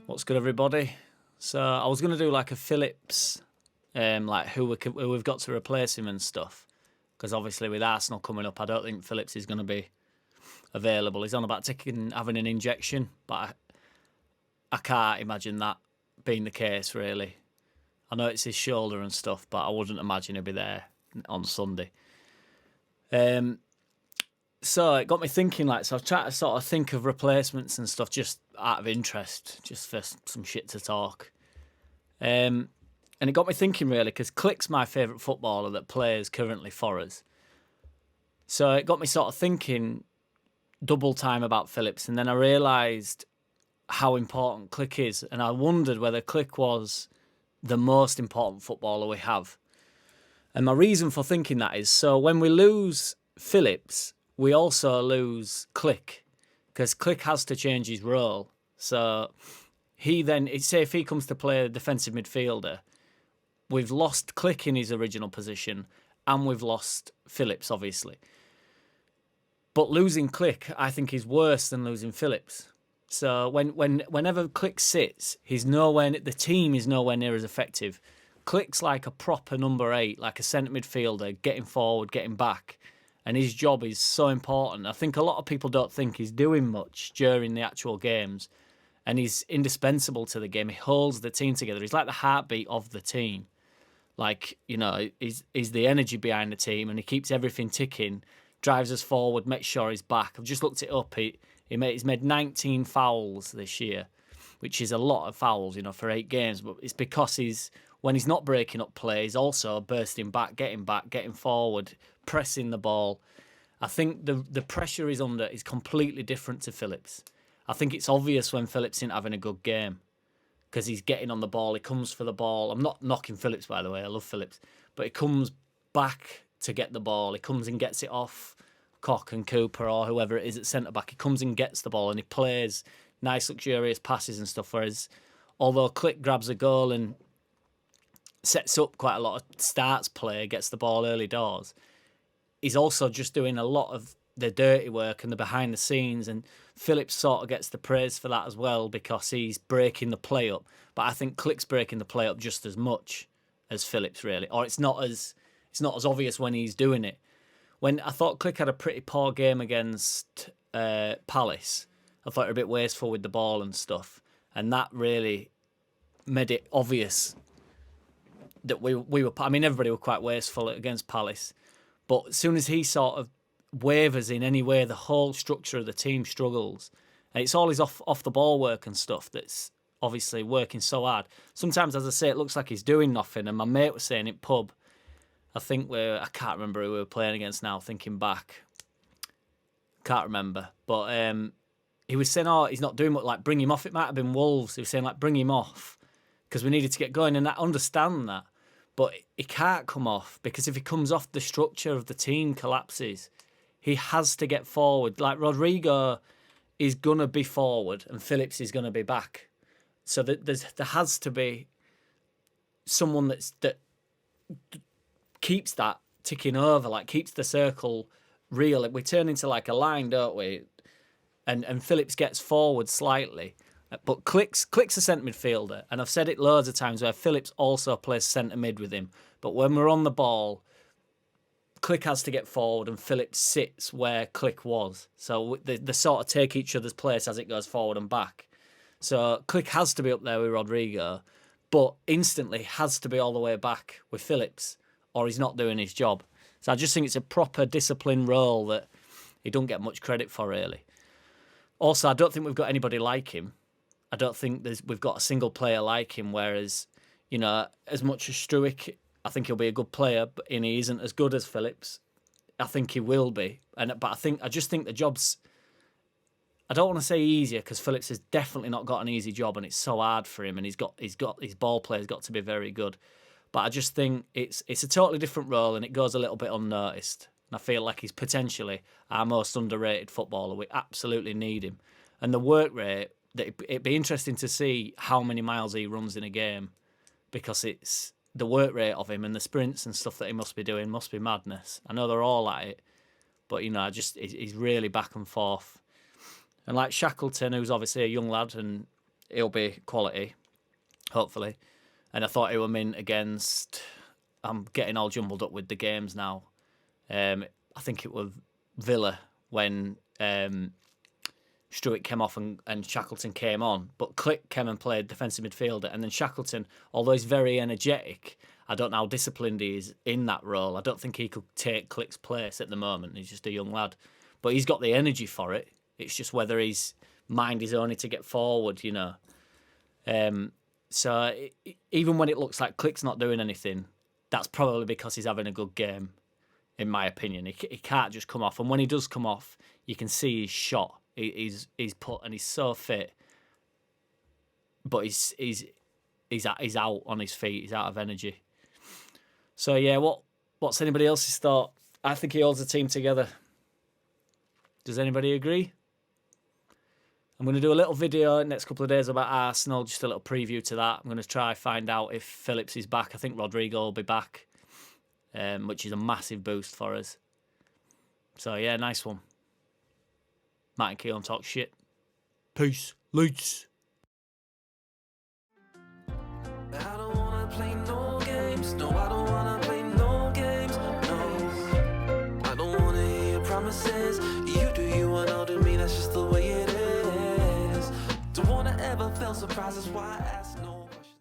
What's good, everybody? So I was going to do like a Phillips, like who we've got to replace him and stuff. Because obviously with Arsenal coming up, I don't think Phillips is going to be available. He's on about having an injection, but I can't imagine that being the case, really. I know it's his shoulder and stuff, but I wouldn't imagine he'll be there on Sunday. So it got me thinking, so I've tried to sort of think of replacements and stuff just out of interest, just for some shit to talk. And it got me thinking, really, because Klich's my favourite footballer that plays currently for us. So it got me sort of thinking double time about Phillips, and then I realised how important Klich is, and I wondered whether Klich was the most important footballer we have. And my reason for thinking that is, so when we lose Phillips, we also lose Klich, because Klich has to change his role. So he then, say if he comes to play a defensive midfielder, we've lost Klich in his original position, and we've lost Phillips, obviously. But losing Klich, I think, is worse than losing Phillips. So whenever Klich sits, the team is nowhere near as effective. Klich's like a proper number 8, like a centre midfielder, getting forward, getting back. And his job is so important. I think a lot of people don't think he's doing much during the actual games. And he's indispensable to the game. He holds the team together. He's like the heartbeat of the team. He's the energy behind the team, and he keeps everything ticking, drives us forward, makes sure he's back. I've just looked it up. He's made 19 fouls this year, which is a lot of fouls, for 8 games. But it's because when he's not breaking up play, he's also bursting back, getting forward, pressing the ball. I think the pressure he's under is completely different to Phillips. I think it's obvious when Phillips isn't having a good game because he's getting on the ball. He comes for the ball. I'm not knocking Phillips, by the way. I love Phillips. But he comes back to get the ball. He comes and gets it off Koch and Cooper or whoever it is at centre-back. He comes and gets the ball and he plays nice, luxurious passes and stuff. Whereas, although Klich grabs a goal and sets up quite a lot of starts play, gets the ball early doors, he's also just doing a lot of the dirty work and the behind the scenes, and Phillips sort of gets the praise for that as well because he's breaking the play up. But I think Klich's breaking the play up just as much as Phillips, really, or it's not as obvious when he's doing it. When I thought Klich had a pretty poor game against Palace, I thought he was a bit wasteful with the ball and stuff, and that really made it obvious that we were. I mean, everybody were quite wasteful against Palace, but as soon as he sort of wavers in any way, the whole structure of the team struggles. And it's all his off the ball work and stuff that's obviously working so hard. Sometimes, as I say, it looks like he's doing nothing. And my mate was saying in pub, I can't remember who we were playing against now, thinking back. Can't remember. But he was saying, he's not doing much, like bring him off. It might have been Wolves. He was saying, like, bring him off because we needed to get going. And I understand that. But he can't come off because if he comes off, the structure of the team collapses. He has to get forward. Like Rodrigo is going to be forward and Phillips is going to be back. So there has to be someone that keeps that ticking over, like keeps the circle real. We turn into like a line, don't we? And Phillips gets forward slightly. But Klich's a centre midfielder. And I've said it loads of times where Phillips also plays centre mid with him. But when we're on the ball, Klich has to get forward and Phillips sits where Klich was. So they sort of take each other's place as it goes forward and back. So Klich has to be up there with Rodrigo, but instantly has to be all the way back with Phillips or he's not doing his job. So I just think it's a proper disciplined role that he don't get much credit for, really. Also, I don't think we've got anybody like him. I don't think we've got a single player like him, whereas, as much as Struijk, I think he'll be a good player, and he isn't as good as Phillips. I think he will be, but I just think the job's. I don't want to say easier because Phillips has definitely not got an easy job, and it's so hard for him, and he's got his ball player's got to be very good. But I just think it's a totally different role, and it goes a little bit unnoticed. And I feel like he's potentially our most underrated footballer. We absolutely need him, and the work rate. It'd be interesting to see how many miles he runs in a game, because it's. The work rate of him and the sprints and stuff that he must be doing must be madness. I know they're all at it, but he's really back and forth. And like Shackleton, who's obviously a young lad and he'll be quality, hopefully. And I thought he would win against... I'm getting all jumbled up with the games now. I think it was Villa when Struitt came off and Shackleton came on. But Klich came and played defensive midfielder. And then Shackleton, although he's very energetic, I don't know how disciplined he is in that role. I don't think he could take Klich's place at the moment. He's just a young lad. But he's got the energy for it. It's just whether his mind is only to get forward, you know. So even when it looks like Klich's not doing anything, that's probably because he's having a good game, in my opinion. He can't just come off. And when he does come off, you can see his shot. He's put, and he's so fit. But he's out on his feet. He's out of energy. So, yeah, what's anybody else's thought? I think he holds the team together. Does anybody agree? I'm going to do a little video next couple of days about Arsenal, just a little preview to that. I'm going to try find out if Phillips is back. I think Rodrigo will be back, which is a massive boost for us. So, yeah, nice one. Matt and Keelan talk shit. Peace. Leeds. I don't wanna play no games. No, I don't wanna play no games. No, I don't wanna hear your promises. You do you and I'll do me. That's just the way it is. Don't wanna ever feel surprised. That's why I ask no.